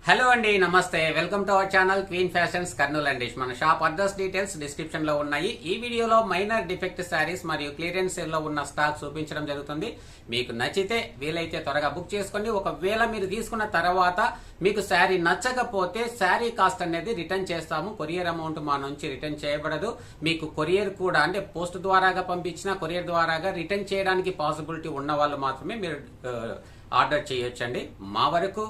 Hello అండి, నమస్తే. Welcome to our channel queen fashions Kurnool అండి. మన షాప్ అడ్రస్ డీటెయిల్స్ డిస్క్రిప్షన్ లో ఉన్నాయి. ఈ వీడియోలో మైనర్ డిఫెక్ట్ శారీస్ మరియు క్లియరెన్స్ సేల్ లో ఉన్న స్టాక్ చూపించడం జరుగుతుంది. మీకు నచ్చితే వీలైతే త్వరగా బుక్ చేసుకోండి. ఒకవేళ మీరు తీసుకున్న తర్వాత మీకు శారీ నచ్చకపోతే శారీ కాస్ట్ అనేది రిటర్న్ చేస్తాము. కొరియర్ అమౌంట్ మా నుంచి రిటర్న్ చేయబడదు. మీకు కొరియర్ కూడా అంటే పోస్ట్ ద్వారాగా పంపించిన కొరియర్ ద్వారాగా రిటర్న్ చేయడానికి పాసిబిలిటీ ఉన్న వాళ్ళు మాత్రమే మీరు ఆర్డర్ చేయొచ్చండి. మా వరకు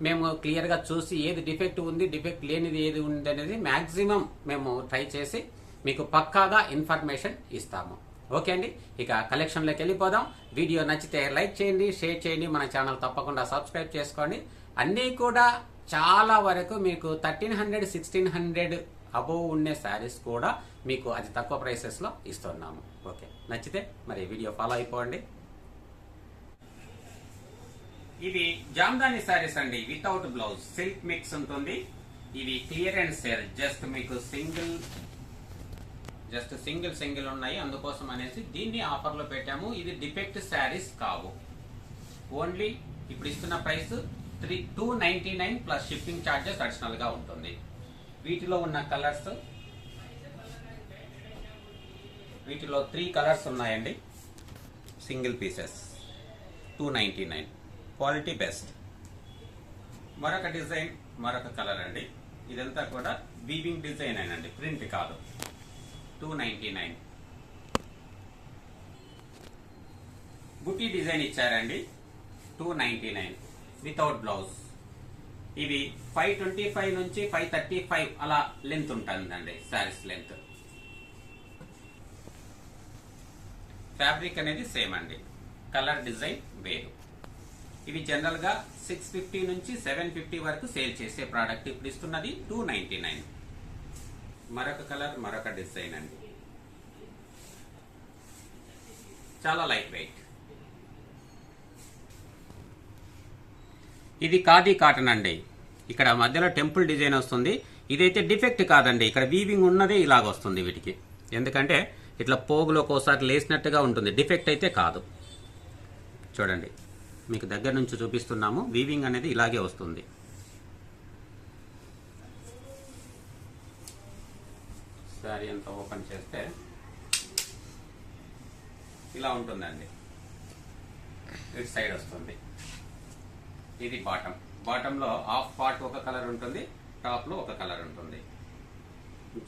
మేము క్లియర్ గా చూసి ఏది డిఫెక్ట్ ఉంది, డిఫెక్ట్ లేనిది ఏది ఉంది అనేది మాక్సిమం మేము ట్రై చేసి మీకు పక్కాగా ఇన్ఫర్మేషన్ ఇస్తాము. ఓకే అండి, ఇక కలెక్షన్లోకి వెళ్ళిపోదాం. వీడియో నచ్చితే లైక్ చేయండి, షేర్ చేయండి, మన ఛానల్ తప్పకుండా సబ్స్క్రైబ్ చేసుకోండి. అన్నీ కూడా చాలా వరకు మీకు 1300, 1600 అబోవ్ ఉండే శారీస్ కూడా మీకు అతి తక్కువ ప్రైసెస్ లో ఇస్తున్నాము. ఓకే, నచ్చితే మరి వీడియో ఫాలో అయిపోండి. ఇవి జామ్దాని శారీస్ అండి, వితౌట్ బ్లౌజ్, సిల్క్ మిక్స్ ఉంటుంది. ఇవి క్లియరెన్స్ సేల్, జస్ట్ మీకు సింగిల్ ఉన్నాయి, అందుకోసం అనేసి దీన్ని ఆఫర్ లో పెట్టాము. ఇది డిఫెక్ట్ శారీస్ కావు. ఓన్లీ ఇప్పుడు ఇస్తున్న price 299 plus shipping charges additional గా ఉంటుంది. వీటిలో ఉన్న కలర్స్, వీటిలో 3 కలర్స్ ఉన్నాయండి. Single pieces 299, quality best. మరొక డిజైన్, మరొక కలర్ అండి. ఇదంతా కూడా వీవింగ్ డిజైన్ అండి, ప్రింట్ కాదు. 299. బుటీ డిజైన్ ఇచ్చారండి, 299 వితౌట్ బ్లౌజ్. ఇవి 525 నుంచి 535 అలా లెంత్ ఉంటుందండి, శారీస్ లెంత్. ఫ్యాబ్రిక్ అనేది సేమ్ అండి, కలర్ డిజైన్ వేరు. ఇవి జనరల్ గా 650 నుంచి 750 వరకు సేల్ చేసే ప్రోడక్ట్. ఇప్పుడు ఇస్తున్నది 299. మరొక కలర్, మరొక డిజైన్ అండి, చాలా లైట్ వెయిట్. ఇది ఖాదీ కాటన్ అండి. ఇక్కడ మధ్యలో టెంపుల్ డిజైన్ వస్తుంది. ఇదైతే డిఫెక్ట్ కాదండి, ఇక్కడ వీవింగ్ ఉన్నదే ఇలాగ వస్తుంది వీటికి. ఎందుకంటే ఇట్లా పోగులో ఒక్కోసారి లేసినట్టుగా ఉంటుంది, డిఫెక్ట్ అయితే కాదు. చూడండి, మీకు దగ్గర నుంచి చూపిస్తున్నాము. వీవింగ్ అనేది ఇలాగే వస్తుంది. సారీ అంతా ఓపెన్ చేస్తే ఇలా ఉంటుందండి, ఇటు సైడ్ వస్తుంది. ఇది బాటమ్ లో హాఫ్ పార్ట్ ఒక కలర్ ఉంటుంది, టాప్ లో ఒక కలర్ ఉంటుంది.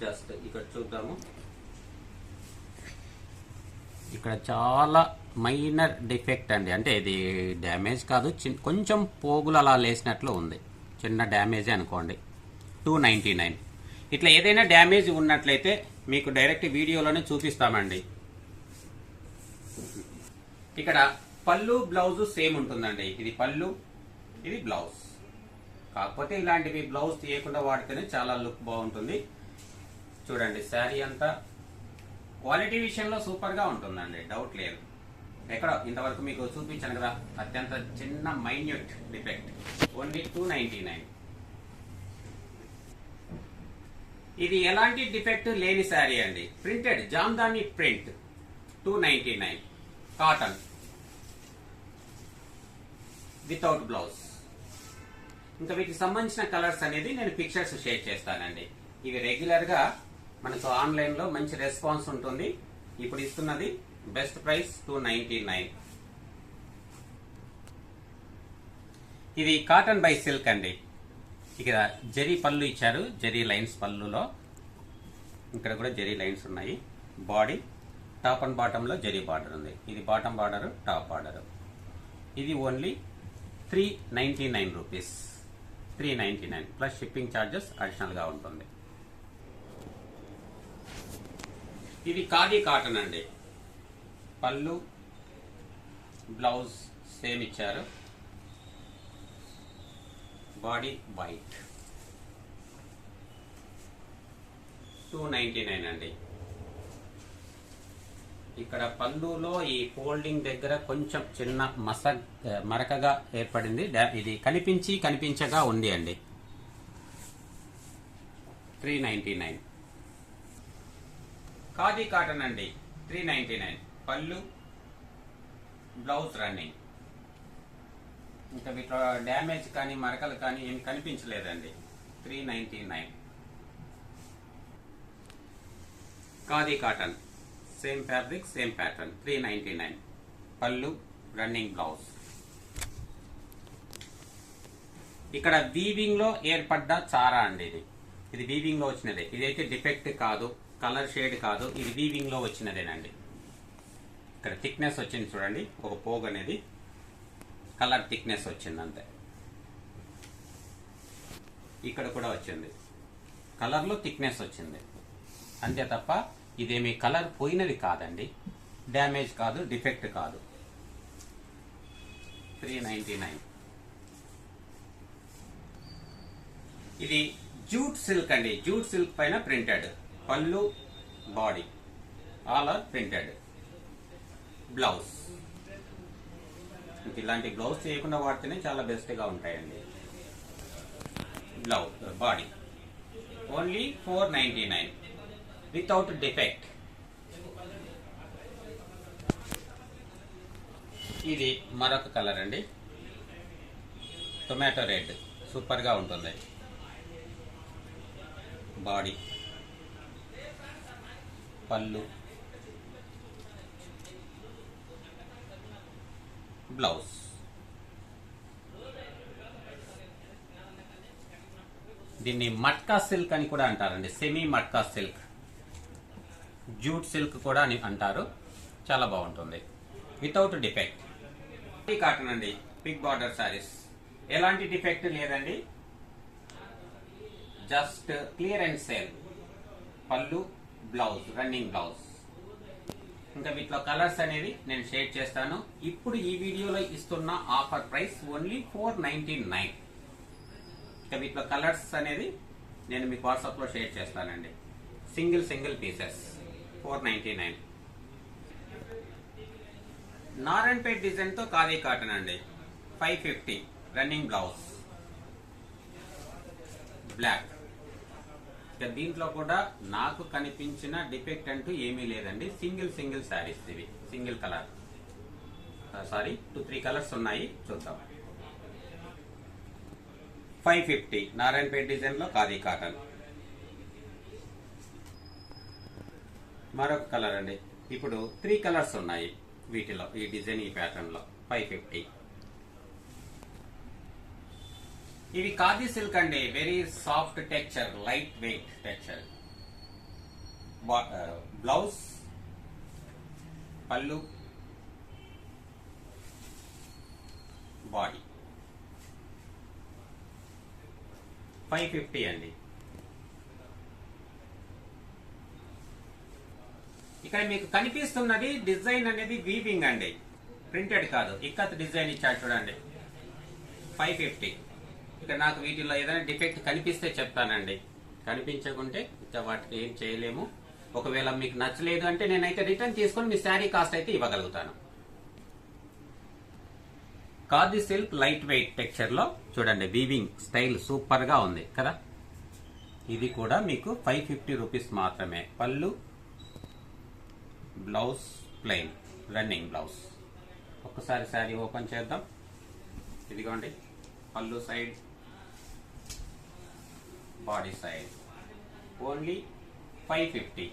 జస్ట్ ఇక్కడ చూద్దాము. ఇక్కడ చాలా మైనర్ డిఫెక్ట్ అండి, అంటే ఇది డ్యామేజ్ కాదు, కొంచెం పోగులు అలా లేసినట్లు ఉంది, చిన్న డ్యామేజ్ అనుకోండి. 299. ఇట్లా ఏదైనా డ్యామేజ్ ఉన్నట్లయితే మీకు డైరెక్ట్ వీడియోలోనే చూపిస్తామండి. ఇక్కడ పళ్ళు బ్లౌజ్ సేమ్ ఉంటుందండి. ఇది పళ్ళు, ఇది బ్లౌజ్. కాకపోతే ఇలాంటివి బ్లౌజ్ తీయకుండా వాడితేనే చాలా లుక్ బాగుంటుంది. చూడండి, శారీ అంతా క్వాలిటీ విషయంలో సూపర్ గా ఉంటుందండి, డౌట్ లేదు. ఎక్కడ ఇంతవరకు మీకు చూపించాను కదా, అత్యంత చిన్న మైన్యూట్ డిఫెక్ట్. ఓన్లీ 299. ఇది ఎలాంటి డిఫెక్ట్ లేని శారీ అండి, printed Jamdani print. 299 cotton without blouse. ఇంకా వీటికి సంబంధించిన కలర్స్ అనేది నేను పిక్చర్స్ షేర్ చేస్తానండి. ఇవి రెగ్యులర్ గా మనకు ఆన్లైన్ లో మంచి రెస్పాన్స్ ఉంటుంది. ఇప్పుడు ఇస్తున్నది బెస్ట్ ప్రైస్ 299. ఇది కాటన్ బై సిల్క్ అండి. ఇక్కడ జరీ పళ్ళు ఇచ్చారు, జరీ లైన్స్ పళ్ళులో. ఇక్కడ కూడా జరీ లైన్స్ ఉన్నాయి. బాడీ టాప్ అండ్ బాటమ్ లో జరీ బార్డర్ ఉంది. ఇది బాటమ్ బార్డర్, టాప్ బార్డర్. ఇది only 399 rupees. 399 plus shipping charges additional గా ఉంటుంది. ఇది ఖాదీ కాటన్ అండి. పళ్ళు బ్లౌజ్ సేమ్ ఇచ్చారు. Body white. 299 అండి. ఇక్కడ పళ్ళులో ఈ ఫోల్డింగ్ దగ్గర కొంచెం చిన్న మరకగా ఏర్పడింది. ఇది కనిపించగా ఉంది అండి. 399 ఖాదీ కాటన్ అండి. 399 పళ్ళు బ్లౌజ్ రన్నింగ్. ఇంకా వీటిలో డ్యామేజ్ కానీ మరకలు కానీ ఏమి కనిపించలేదండి. 399. Khadi cotton, same fabric same pattern, 399. పళ్ళు, రన్నింగ్ బ్లౌజ్. ఇక్కడ వీవింగ్ లో ఏర్పడ్డ చారా అండి. ఇది వీవింగ్ లో వచ్చినదే. ఇదైతే డిఫెక్ట్ కాదు, కలర్ షేడ్ కాదు, ఇది వీవింగ్ లో వచ్చినదేనండి. ఇక్కడ థిక్నెస్ వచ్చింది చూడండి, ఒక పోగు అనేది కలర్ థిక్నెస్ వచ్చింది అంతే. ఇక్కడ కూడా వచ్చింది, కలర్ లో థిక్నెస్ వచ్చింది అంతే తప్ప ఇదేమి కలర్ పోయినది కాదండి, డ్యామేజ్ కాదు, డిఫెక్ట్ కాదు. 399. ఇది జూట్ సిల్క్ అండి. జూట్ సిల్క్ పైన ప్రింటెడ్. పళ్ళు, body all are printed. Blouse ఇలాంటి బ్లౌజ్ చేయకుండా వాడితేనే చాలా బెస్ట్ గా ఉంటాయండి. Blouse, body only 499 without defect. ఇది మరొక కలర్ అండి, టొమాటో రెడ్, సూపర్ గా ఉంటుంది. బాడీ, పళ్ళు, బ్లౌజ్. దీన్ని మట్కా సిల్క్ అని కూడా అంటారండి, semi matka silk. Jute silk కూడా అని అంటారు. చాలా బాగుంటుంది, వితౌట్ డిఫెక్ట్. కాటన్ అండి, బిగ్ బార్డర్ సారీస్. ఎలాంటి డిఫెక్ట్ లేదండి, జస్ట్ క్లియర్ అండ్ సేల్. పళ్ళు, బ్లౌజ్, రన్నింగ్ బ్లౌజ్. ఇంకా వీటిలో కలర్స్ అనేది నేను షేర్ చేస్తాను. ఇప్పుడు ఈ వీడియోలో ఇస్తున్న ఆఫర్ ప్రైస్ ఓన్లీ 499. ఇంకా వీటిలో కలర్స్ అనేది నేను మీకు వాట్సాప్ లో షేర్ చేస్తానండి. Single pieces 499. నారాయణపేట్ డిజైన్ తో ఖాదీ కాటన్ అండి, 550. Running blouse, black. ఇక దీంట్లో కూడా నాకు కనిపించిన డిఫెక్ట్ అంటూ ఏమీ లేదండి. సింగిల్ శారీస్ ఇవి, సింగిల్ కలర్. సారీ 2-3 కలర్స్ ఉన్నాయి, చూద్దాం. 550 నారాయణపేట్ డిజైన్ లో ఖాదీ కాటన్. మరొక కలర్ అండి. ఇప్పుడు 3 కలర్స్ ఉన్నాయి వీటిలో, ఈ డిజైన్, ఈ ప్యాటర్న్ లో. 550. ఇవి ఖాదీ సిల్క్ అండి, very soft texture, light weight texture. Blouse, పళ్ళు, బాడీ. 550 అండి. ఇక్కడ మీకు కనిపిస్తున్నది డిజైన్ అనేది వీవింగ్ అండి, ప్రింటెడ్ కాదు. ఇక్కత్ డిజైన్ ఇచ్చాడు చూడండి, 550. ఇక నాకు వీటిలో ఏదైనా డిఫెక్ట్ కనిపిస్తే చెప్తానండి, కనిపించకుంటే ఇక వాటికి ఏం చేయలేము. ఒకవేళ మీకు నచ్చలేదు అంటే నేనైతే రిటర్న్ తీసుకొని మీ శారీ కాస్ట్ అయితే ఇవ్వగలుగుతాను. Khadi silk light weight texture లో చూడండి, వీవింగ్ స్టైల్ సూపర్ గా ఉంది కదా. ఇది కూడా మీకు 550 రూపీస్ మాత్రమే. పళ్ళు, బ్లౌజ్ ప్లెయిన్, రన్నింగ్ బ్లౌజ్. ఒక్కసారి శారీ ఓపెన్ చేద్దాం. ఇదిగోండి పళ్ళు సైడ్, బాడీ సైడ్. ఓన్లీ 550.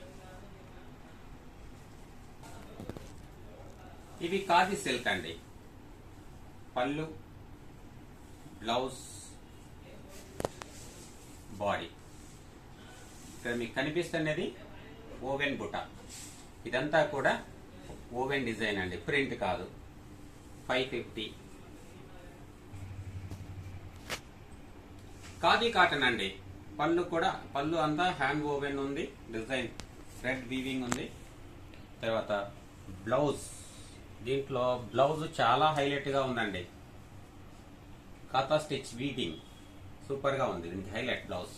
ఇవి ఖాదీ సిల్క్ అండి. పళ్ళు, బ్లౌజ్, బాడీ. ఇక్కడ మీకు కనిపిస్తున్నది ఓవెన్ బుట్ట. ఇదంతా కూడా ఓవెన్ డిజైన్ అండి, ప్రింట్ కాదు. 550. ఖాదీ కాటన్ అండి. పళ్ళు కూడా, పళ్ళు అంతా హ్యాండ్ ఓవెన్ ఉంది, డిజైన్ థ్రెడ్ వీవింగ్ ఉంది. తర్వాత బ్లౌజ్, దీంట్లో బ్లౌజ్ చాలా హైలైట్ గా ఉందండి. కాతా స్టిచ్ వీవింగ్ సూపర్ గా ఉంది, దీనికి హైలైట్ బ్లౌజ్.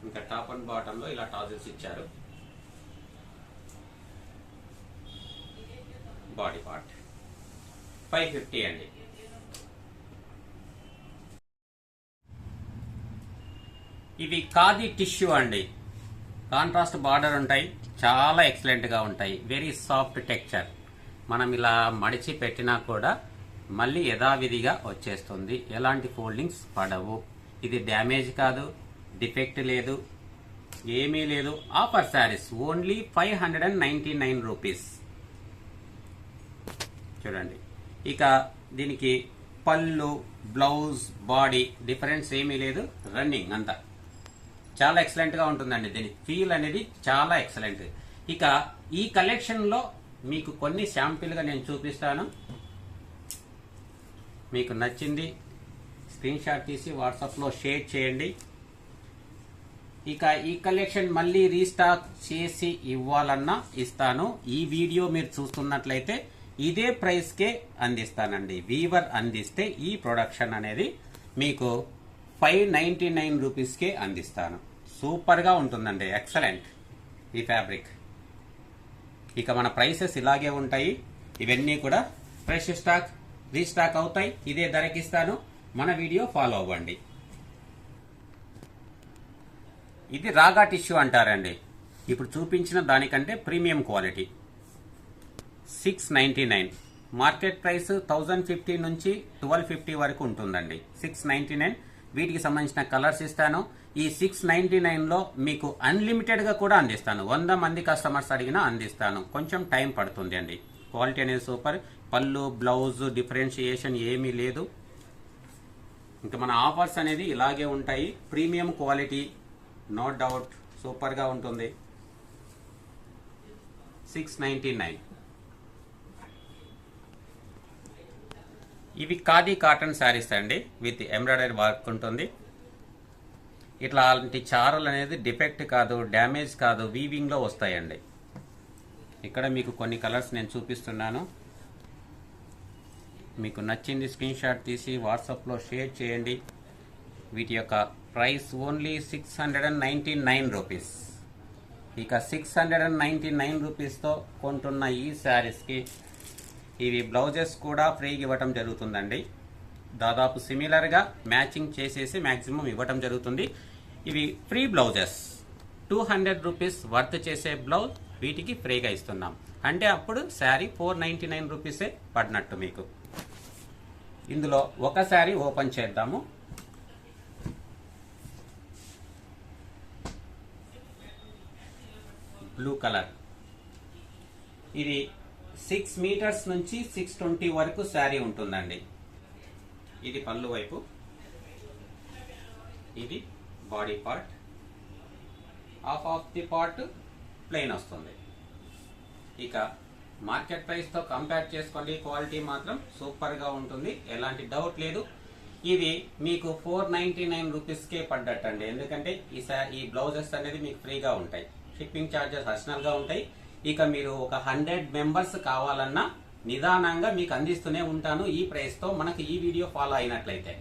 ఇంకా టాప్ అండ్ బాటమ్ లో ఇలా టాజిల్స్ ఇచ్చారు. బాడీ పార్ట్ 550 అండి. ఇవి ఖాదీ టిష్యూ అండి, కాంట్రాస్ట్ బార్డర్ ఉంటాయి, చాలా ఎక్సలెంట్ గా ఉంటాయి, వెరీ సాఫ్ట్ టెక్స్చర్. మనం ఇలా మడిచి పెట్టినా కూడా మళ్ళీ యథావిధిగా వచ్చేస్తుంది, ఎలాంటి ఫోల్డింగ్స్ పడవు. ఇది డ్యామేజ్ కాదు, డిఫెక్ట్ లేదు, ఏమీ లేదు. Offer saris only 599 rupees. చూడండి, ఇక దీనికి పళ్ళు, బ్లౌజ్, బాడీ డిఫరెన్స్ ఏమీ లేదు, రన్నింగ్ అంతా చాలా ఎక్సలెంట్ గా ఉంటుందండి. దీని ఫీల్ అనేది చాలా ఎక్సలెంట్. ఇక ఈ కలెక్షన్ లో మీకు కొన్ని శాంపిల్ గా నేను చూపిస్తాను. మీకు నచ్చింది స్క్రీన్ షాట్ తీసి వాట్సాప్ లో షేర్ చేయండి. ఇక ఈ కలెక్షన్ మళ్ళీ రీస్టాక్ చేసి ఇవ్వాలన్నా ఇస్తాను. ఈ వీడియో మీరు చూస్తున్నట్లయితే ఇదే ప్రైస్ కే అందిస్తానండి. వీవర్ అందిస్తే ఈ ప్రొడక్షన్ అనేది మీకు 599 రూపీస్ కే అందిస్తాను. సూపర్ గా ఉంటుందండి, ఎక్సలెంట్ ఈ ఫ్యాబ్రిక్. ఇక మన ప్రైసెస్ ఇలాగే ఉంటాయి. ఇవన్నీ కూడా ఫ్రెష్ స్టాక్, రీస్టాక్ అవుతాయి. ఇదే ధరకిస్తాను. మన వీడియో ఫాలో అవ్వండి. ఇది రాగా టిష్యూ అంటారండి. ఇప్పుడు చూపించిన దానికంటే ప్రీమియం క్వాలిటీ. 699 మార్కెట్ ప్రైస్ 1050 నుంచి 1250 వరకు ఉంటుందండి. 699 వీటికి సంబంధించిన కలర్స్ ఇస్తాను. ఈ 699 లో మీకు అన్లిమిటెడ్ గా కూడా అందిస్తాను. 100 మంది కస్టమర్స్ అడిగినా అందిస్తాను. కొంచెం టైం పడుతుంది అండి. క్వాలిటీ అనేది సూపర్. పళ్ళు, బ్లౌజ్ డిఫరెన్షియేషన్ ఏమీ లేదు. ఇంకా మన ఆఫర్స్ అనేది ఇలాగే ఉంటాయి. Premium quality, no doubt, super గా ఉంటుంది. 699. ఇవి ఖాదీ కాటన్ శారీస్ అండి, విత్ ఎంబ్రాయిడరీ వర్క్ ఉంటుంది. ఇట్లాంటి చారలు అనేది డిఫెక్ట్ కాదు, డ్యామేజ్ కాదు, వీవింగ్ లో వస్తాయండి. ఇక్కడ మీకు కొన్ని కలర్స్ నేను చూపిస్తున్నాను. మీకు నచ్చింది స్క్రీన్ షాట్ తీసి వాట్సాప్ లో షేర్ చేయండి. వీటి యొక్క ప్రైస్ ఓన్లీ 699 రూపీస్. ఇక 699 రూపీస్ తో కొంటున్న ఈ శారీస్ కి ఇవి బ్లౌజెస్ కూడా ఫ్రీగా ఇవ్వటం జరుగుతుందండి. దాదాపు సిమిలర్ గా మ్యాచింగ్ చేసేసి మాక్సిమం ఇవ్వటం జరుగుతుంది. ఇవి ఫ్రీ బ్లౌజెస్. 200 రూపీస్ వర్త్ చేసే బ్లౌజ్ వీటికి ఫ్రీగా ఇస్తున్నాం. అంటే అప్పుడు శారీ 499 రూపీసే పడినట్టు మీకు. ఇందులో ఒక శారీ ఓపెన్ చేద్దాము. Blue colour. ఇది 6 మీటర్స్ నుంచి 620 వరకు శారీ ఉంటుందండి. ఇది పళ్ళు వైపు, ఇది body part. Half of the part plain వస్తుంది. ఇక మార్కెట్ ప్రైస్ తో కంపేర్ చేసుకోండి, క్వాలిటీ మాత్రం సూపర్ గా ఉంటుంది, ఎలాంటి డౌట్ లేదు. ఇది మీకు 499 రూపీస్ కే పడ్డట్టండి. ఎందుకంటే ఈ బ్లౌజెస్ అనేది మీకు ఫ్రీగా ఉంటాయి. షిప్పింగ్ ఛార్జెస్ అడిషనల్ గా ఉంటాయి. ఇక మీరు ఒక 100 మెంబర్స్ కావాలన్నా నిదానంగా మీకు అందిస్తూనే ఉంటాను ఈ ప్రైస్ తో, మనకు ఈ వీడియో ఫాలో అయినట్లయితే.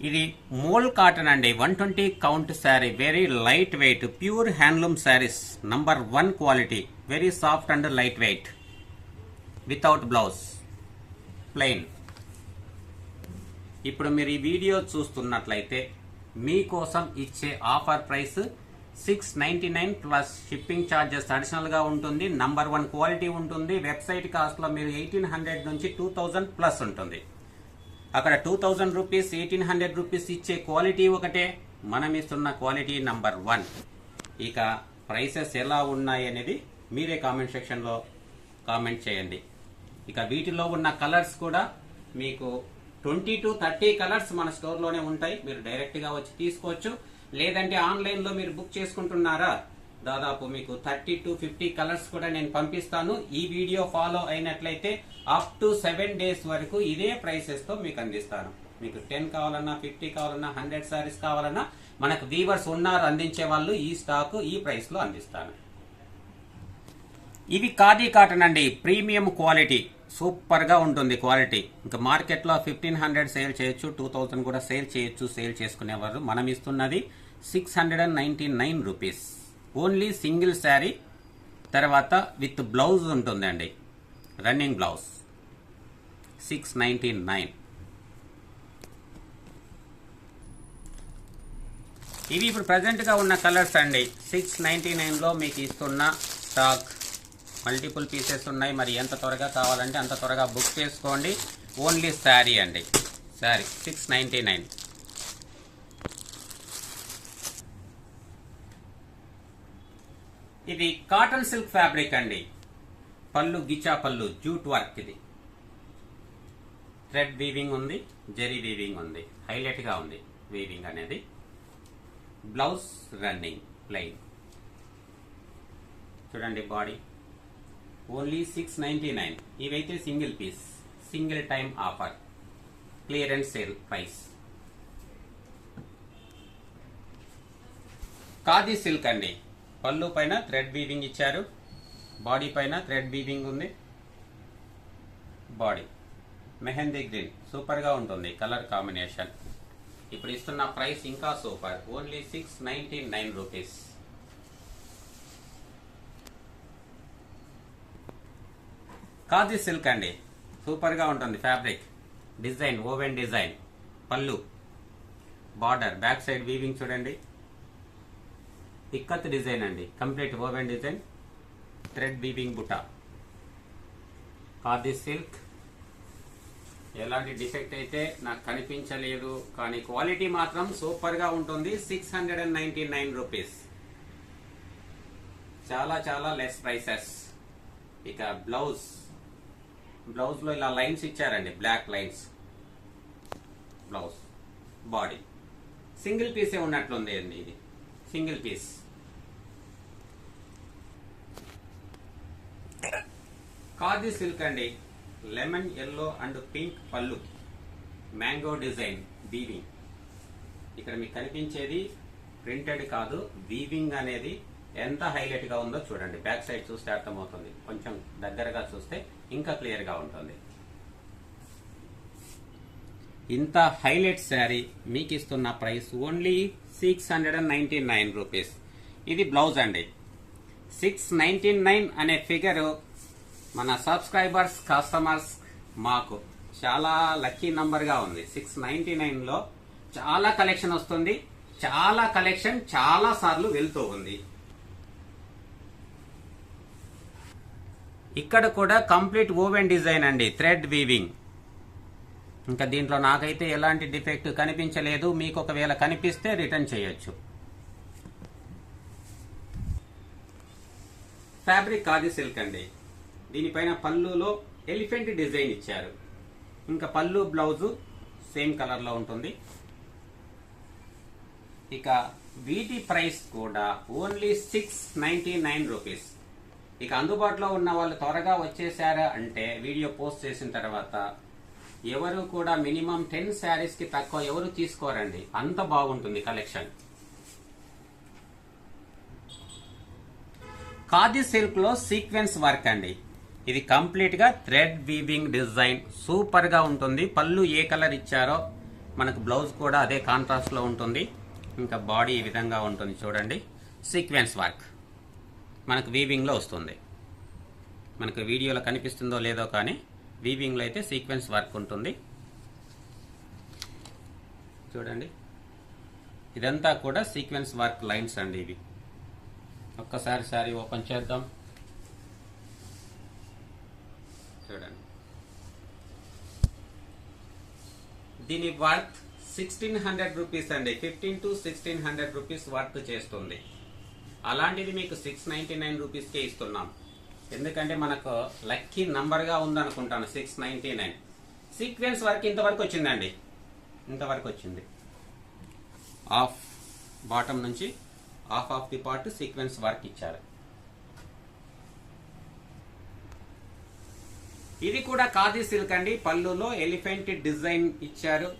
ఇది మోల్ కాటన్ అండి, 120 count sari, very light weight, pure handloom saris, number 1 quality, very soft and light weight, without blouse, plain. ఇప్పుడు మీరు ఈ వీడియో చూస్తున్నట్లయితే మీకోసం ఇచ్చే offer price 699 plus shipping charges additional గా ఉంటుంది. నంబర్ 1 క్వాలిటీ ఉంటుంది. వెబ్సైట్ కాస్ట్ లో మీరు 1800 నుంచి 2000 ప్లస్ ఉంటుంది. అక్కడ 2000 రూపీస్, 1800 రూపీస్ ఇచ్చే క్వాలిటీ ఒకటే, మనం ఇస్తున్న క్వాలిటీ నంబర్ 1. ఇక ప్రైసెస్ ఎలా ఉన్నాయి అనేది మీరే కామెంట్ సెక్షన్ లో కామెంట్ చేయండి. ఇక వీటిలో ఉన్న కలర్స్ కూడా మీకు 20 to 30 కలర్స్ మన స్టోర్ లోనే ఉంటాయి. మీరు డైరెక్ట్ గా వచ్చి తీసుకోవచ్చు. లేదంటే ఆన్లైన్ లో మీరు బుక్ చేసుకుంటున్నారా, దాదాపు మీకు 30 to 50 కలర్స్ కూడా నేను పంపిస్తాను. ఈ వీడియో ఫాలో అయినట్లయితే అప్ టు 7 డేస్ వరకు ఇదే ప్రైసెస్ తో మీకు అందిస్తాను. మీకు 10 కావాలన్నా, 50 కావాలన్నా, 100 సారీస్ కావాలన్నా మనకు వీవర్స్ ఉన్నారు అందించే వాళ్ళు. ఈ స్టాక్ ఈ ప్రైస్ లో అందిస్తాను. ఇవి ఖాదీ కాటన్ అండి, ప్రీమియం క్వాలిటీ, సూపర్ గా ఉంటుంది క్వాలిటీ. ఇంకా మార్కెట్ లో 1500 సేల్ చేయొచ్చు, 2000 కూడా సేల్ చేయొచ్చు. సేల్ చేసుకునేవారు. మనం ఇస్తున్నది 699 రూపీస్. ఓన్లీ సింగిల్ శారీ, తర్వాత విత్ బ్లౌజ్ ఉంటుందండి, రన్నింగ్ బ్లౌజ్. 699. ఇవి ఇప్పుడు ప్రజెంట్ గా ఉన్న కలర్స్ అండి. 699 లో మీకు ఇస్తున్న స్టాక్ మల్టిపుల్ పీసెస్ ఉన్నాయి. మరి ఎంత త్వరగా కావాలంటే అంత త్వరగా బుక్ చేసుకోండి. ఓన్లీ శారీ అండి, శారీ 699. ఇది కాటన్ సిల్క్ ఫ్యాబ్రిక్ అండి. పళ్ళు గిచా పళ్ళు, జూట్ వర్క్. ఇది థ్రెడ్ వీవింగ్ ఉంది, జెరీ వీవింగ్ ఉంది. హైలైట్ గా ఉంది వీవింగ్ అనేది. Blouse running plain. చూడండి బాడీ ఓన్లీ 699. ఇవైతే single piece, single time offer, clearance sale price. Khadi silk అండి. పళ్ళు పైన థ్రెడ్ వీవింగ్ ఇచ్చారు, బాడీ పైన థ్రెడ్ వీవింగ్ ఉంది. బాడీ మెహందీ గ్రీన్, సూపర్ గా ఉంటుంది కలర్ కాంబినేషన్. ఇప్పుడు ఇస్తున్న ప్రైస్ ఇంకా super, only 699 rupees. Khadi silk అండి, సూపర్ గా ఉంటుంది ఫ్యాబ్రిక్. డిజైన్ ఓవెన్ డిజైన్, పళ్ళు, బార్డర్, బ్యాక్ సైడ్ వీవింగ్ చూడండి. ఇక్కత్ డిజైన్ అండి, complete woven design, thread weaving buta. Khadi silk. ఎలాంటి డిఫెక్ట్ అయితే నాకు కనిపించలేదు, కానీ క్వాలిటీ మాత్రం సూపర్ గా ఉంటుంది. 699 రూపీస్, చాలా చాలా లెస్ ప్రైసెస్. ఇక బ్లౌజ్, బ్లౌజ్ లో ఇలా లైన్స్ ఇచ్చారండి, black lines. Blouse, body single పీసే ఉన్నట్లుంది అండి, ఇది సింగిల్ పీస్. ఖాదీ సిల్క్ అండి, లెమన్ ఎల్లో అండ్ పింక్ పళ్ళు, మ్యాంగో డిజైన్ వీవింగ్. ఇక్కడ మీకు కనిపించేది ప్రింటెడ్ కాదు, వీవింగ్ అనేది ఎంత హైలైట్ గా ఉందో చూడండి. బ్యాక్ సైడ్ చూస్తే అర్థమవుతుంది, కొంచెం దగ్గరగా చూస్తే ఇంకా క్లియర్ గా ఉంటుంది. ఇంత హైలైట్ శారీ మీకు ఇస్తున్న ప్రైస్ ఓన్లీ 699 రూపీస్. ఇది బ్లౌజ్ అండి. 699 అనే ఫిగర్ మన సబ్స్క్రైబర్స్, కస్టమర్స్ మాకు చాలా లక్కీ నంబర్ గా ఉంది. 699 లో చాలా కలెక్షన్ వస్తుంది, చాలా కలెక్షన్ చాలా సార్లు వెళ్తూ ఉంది. ఇక్కడ కూడా కంప్లీట్ ఓవెన్ డిజైన్ అండి, థ్రెడ్ వీవింగ్. ఇంకా దీంట్లో నాకైతే ఎలాంటి డిఫెక్ట్ కనిపించలేదు. మీకు ఒకవేళ కనిపిస్తే రిటర్న్ చేయొచ్చు. ఫ్యాబ్రిక్ ఖాదీ సిల్క్ అండి. దీనిపైన పళ్ళులో ఎలిఫెంట్ డిజైన్ ఇచ్చారు. ఇంకా పళ్ళు బ్లౌజు సేమ్ కలర్ లో ఉంటుంది. ఇక వీటి ప్రైస్ కూడా ఓన్లీ 699 రూపీస్. ఇక అందుబాటులో ఉన్న వాళ్ళు త్వరగా వచ్చేసారా అంటే వీడియో పోస్ట్ చేసిన తర్వాత ఎవరు కూడా మినిమం 10 శారీస్ కి తక్కువ ఎవరు తీసుకోరండి, అంత బాగుంటుంది కలెక్షన్. ఖాదీ సిల్క్ లో సీక్వెన్స్ వర్క్ అండి. ఇది కంప్లీట్ గా థ్రెడ్ వీవింగ్ డిజైన్, సూపర్ గా ఉంటుంది. పళ్ళు ఏ కలర్ ఇచ్చారో మనకు బ్లౌజ్ కూడా అదే కాంట్రాస్ట్ లో ఉంటుంది. ఇంకా బాడీ ఈ విధంగా ఉంటుంది చూడండి. సీక్వెన్స్ వర్క్ మనకు వీవింగ్ లో వస్తుంది. మనకు వీడియోలో కనిపిస్తుందో లేదో కానీ వీవింగ్ లో అయితే సీక్వెన్స్ వర్క్ ఉంటుంది చూడండి. ఇదంతా కూడా సీక్వెన్స్ వర్క్ లైన్స్ అండి. ఇవి ఒక్కసారి సారీ ఓపెన్ చేద్దాం చూడండి. దీని వర్త్ 1600 రూపీస్ అండి. 15 to 1600 రూపీస్ వర్త్ చేస్తుంది. అలాంటిది మీకు 699 రూపీస్కే ఇస్తున్నాం. ఎందుకంటే మనకు లక్కీ నంబర్ గా ఉందనుకుంటాను 699. సీక్వెన్స్ వర్క్ ఇంతవరకు వచ్చిందండి, ఇంతవరకు వచ్చింది. ఆఫ్ బాటమ్ నుంచి of the part sequence work ఇచ్చారు. ఇది కూడా ఖాదీ సిల్క్ అండి. పళ్ళులో ఎలిఫెంట్ డిజైన్ ఇచ్చారు.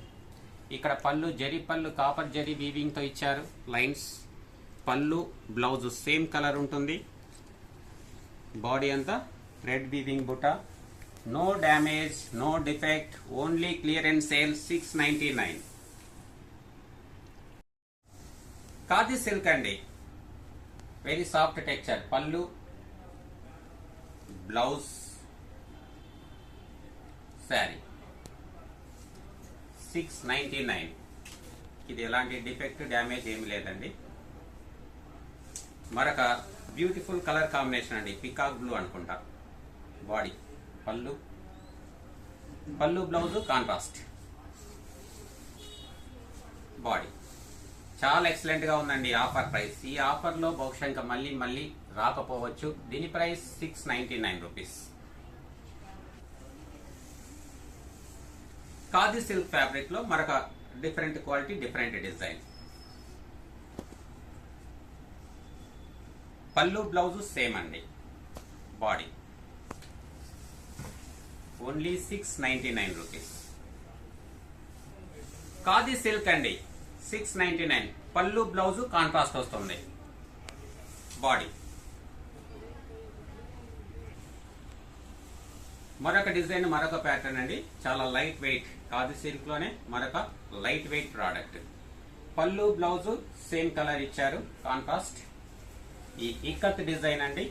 ఇక్కడ పళ్ళు జరీ పళ్ళు, కాపర్ జరీ వీవింగ్ తో ఇచ్చారు లైన్స్. పళ్ళు బ్లౌజ్ సేమ్ కలర్ ఉంటుంది. బాడీ అంతా thread weaving buta. No damage, no defect, only clearance sale 699. Khadi silk అండి, వెరీ సాఫ్ట్ టెక్స్చర్. పళ్ళు, బ్లౌజ్, శారీ 699. ఇది ఎలాంటి డిఫెక్ట్ డ్యామేజ్ ఏమి లేదండి. మరొక బ్యూటిఫుల్ కలర్ కాంబినేషన్ అండి, పికాక్ బ్లూ అనుకుంటా. బాడీ, పళ్ళు బ్లౌజ్ కాంట్రాస్ట్. బాడీ చాలా ఎక్సలెంట్ గా ఉందండి. ఆఫర్ ప్రైస్, ఈ ఆఫర్ లో బహుశా ఇంకా మళ్ళీ రాకపోవచ్చు. దీని price 699 rupees. Khadi silk fabric లో మరొక డిఫరెంట్ క్వాలిటీ, డిఫరెంట్ డిజైన్. పళ్ళు బ్లౌజ్ సేమ్ అండి. Body only 699 rupees. Khadi silk అండి, 699. పళ్ళు బ్లౌజ్ కాంట్రాస్ట్ వస్తుంది. బాడీ మరొక డిజైన్, మరొక ప్యాటర్న్ అండి, చాలా లైట్ వెయిట్. ఖాదీ సిల్క్ లోనే మరొక లైట్ వెయిట్ ప్రోడక్ట్. పళ్ళు బ్లౌజ్ సేమ్ కలర్ ఇచ్చారు, కాంట్రాస్ట్. ఈ ఇక్కత్ డిజైన్ అండి,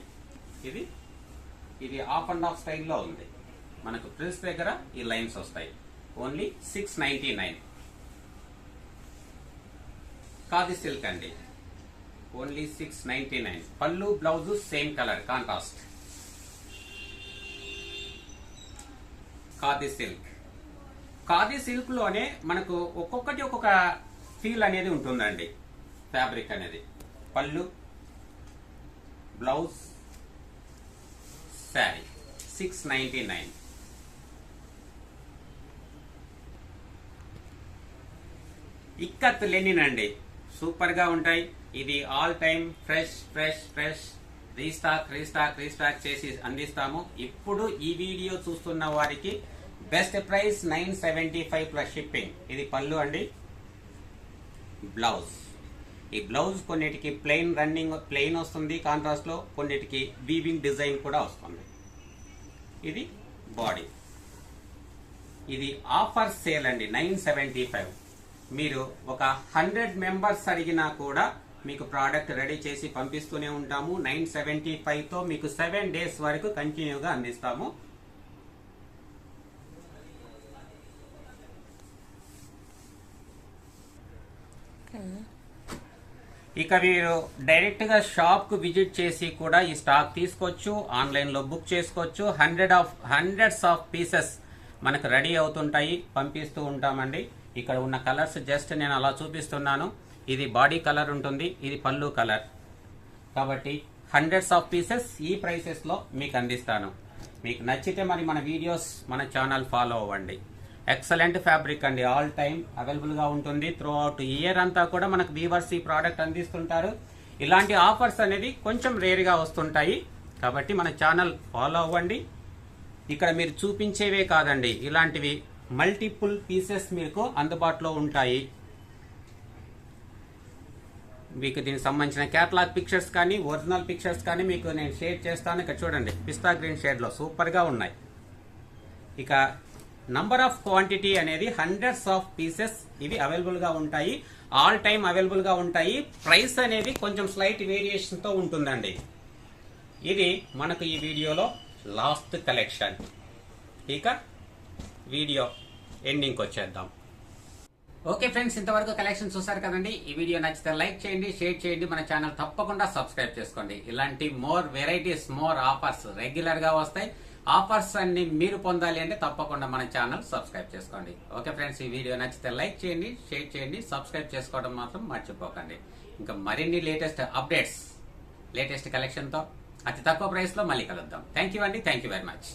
ఇది ఆఫ్ అండ్ ఆఫ్ స్టైల్లో ఉంది. మనకు ప్రిల్స్ దగ్గర ఈ లైన్స్ వస్తాయి. ఓన్లీ 699. ఖాదీ సిల్క్ అండి, ఓన్లీ 699. పళ్ళు blouse same colour, contrast. Khadi silk లోనే మనకు ఒక్కొక్కటి ఒక్కొక్క ఫీల్ అనేది ఉంటుందండి. ఫ్యాబ్రిక్ అనేది, పళ్ళు బ్లౌజ్ శారీ 699. ఇక్కత్ లెనిన్ అండి, సూపర్ గా ఉంటాయి. ఇది ఆల్ టైమ్ ఫ్రెష్ రీస్టాక్ చేసి అందిస్తాము. ఇప్పుడు ఈ వీడియో చూస్తున్న వారికి బెస్ట్ ప్రైస్ 975 ప్లస్ షిప్పింగ్. ఇది పళ్ళు అండి. బ్లౌజ్, ఈ బ్లౌజ్ కొన్నిటికి ప్లెయిన్ వస్తుంది కాంట్రాస్ట్ లో, కొన్నిటికి వీవింగ్ డిజైన్ కూడా వస్తుంది. ఇది బాడీ. ఇది ఆఫర్ సేల్ అండి, 975. మీరు ఒక 100 మెంబర్స్ అడిగినా కూడా మీకు ప్రోడక్ట్ రెడీ చేసి పంపిస్తూనే ఉంటాము. 975 తో మీకు 7 డేస్ వరకు కంటిన్యూగా అందిస్తాము. ఇక మీరు డైరెక్ట్ గా షాప్ కు విజిట్ చేసి కూడా ఈ స్టాక్ తీసుకోవచ్చు, ఆన్లైన్ లో బుక్ చేసుకోవచ్చు. హండ్రెడ్స్ ఆఫ్ పీసెస్ మనకు రెడీ అవుతుంటాయి, పంపిస్తూ ఉంటామండి. ఇక్కడ ఉన్న కలర్స్ జస్ట్ నేను అలా చూపిస్తున్నాను. ఇది బాడీ కలర్ ఉంటుంది, ఇది పళ్ళు కలర్. కాబట్టి హండ్రెడ్స్ ఆఫ్ పీసెస్ ఈ ప్రైసెస్ లో మీకు అందిస్తాను. మీకు నచ్చితే మరి మన వీడియోస్, మన ఛానల్ ఫాలో అవ్వండి. ఎక్సలెంట్ ఫ్యాబ్రిక్ అండి, ఆల్ టైమ్ అవైలబుల్ గా ఉంటుంది. త్రూ అవుట్ ఇయర్ అంతా కూడా మనకు వీవర్స్ ఈ ప్రోడక్ట్ అందిస్తుంటారు. ఇలాంటి ఆఫర్స్ అనేది కొంచెం రేర్ గా వస్తుంటాయి. కాబట్టి మన ఛానల్ ఫాలో అవ్వండి. ఇక్కడ మీరు చూపించేవే కాదండి, ఇలాంటివి మల్టిపుల్ పీసెస్ మీకు అందుబాటులో ఉంటాయి. మీకు దీనికి సంబంధించిన క్యాటలాగ్ పిక్చర్స్ కానీ, ఒరిజినల్ పిక్చర్స్ కానీ మీకు నేను షేర్ చేస్తాను. ఇక్కడ చూడండి, పిస్తా గ్రీన్ షేడ్ లో సూపర్ గా ఉన్నాయి. ఇక నంబర్ ఆఫ్ క్వాంటిటీ అనేది హండ్రెడ్స్ ఆఫ్ పీసెస్ ఇవి అవైలబుల్ గా ఉంటాయి, ఆల్ టైమ్ అవైలబుల్ గా ఉంటాయి. ప్రైస్ అనేది కొంచెం స్లైట్ వేరియేషన్ తో ఉంటుందండి. ఇది మనకు ఈ వీడియోలో లాస్ట్ కలెక్షన్. ఇక వీడియో ఎండింగ్కి వచ్చేద్దాం. ఓకే ఫ్రెండ్స్, ఇంతవరకు కలెక్షన్ చూసారు కదండి. ఈ వీడియో నచ్చితే లైక్ చేయండి, షేర్ చేయండి, మన ఛానల్ తప్పకుండా సబ్స్క్రైబ్ చేసుకోండి. ఇలాంటి more varieties, more offers regular గా వస్తాయి. ఆఫర్స్ అన్ని మీరు పొందాలి అంటే తప్పకుండా మన ఛానల్ సబ్స్క్రైబ్ చేసుకోండి. ఓకే ఫ్రెండ్స్, ఈ వీడియో నచ్చితే లైక్ చేయండి, షేర్ చేయండి, సబ్స్క్రైబ్ చేసుకోవడం మాత్రం మర్చిపోకండి. ఇంకా మరిన్ని లేటెస్ట్ అప్డేట్స్, లేటెస్ట్ కలెక్షన్ తో అతి తక్కువ ప్రైస్ లో మళ్ళీ కలుద్దాం. థ్యాంక్ యూ అండి, థ్యాంక్ యూ వెరీ మచ్.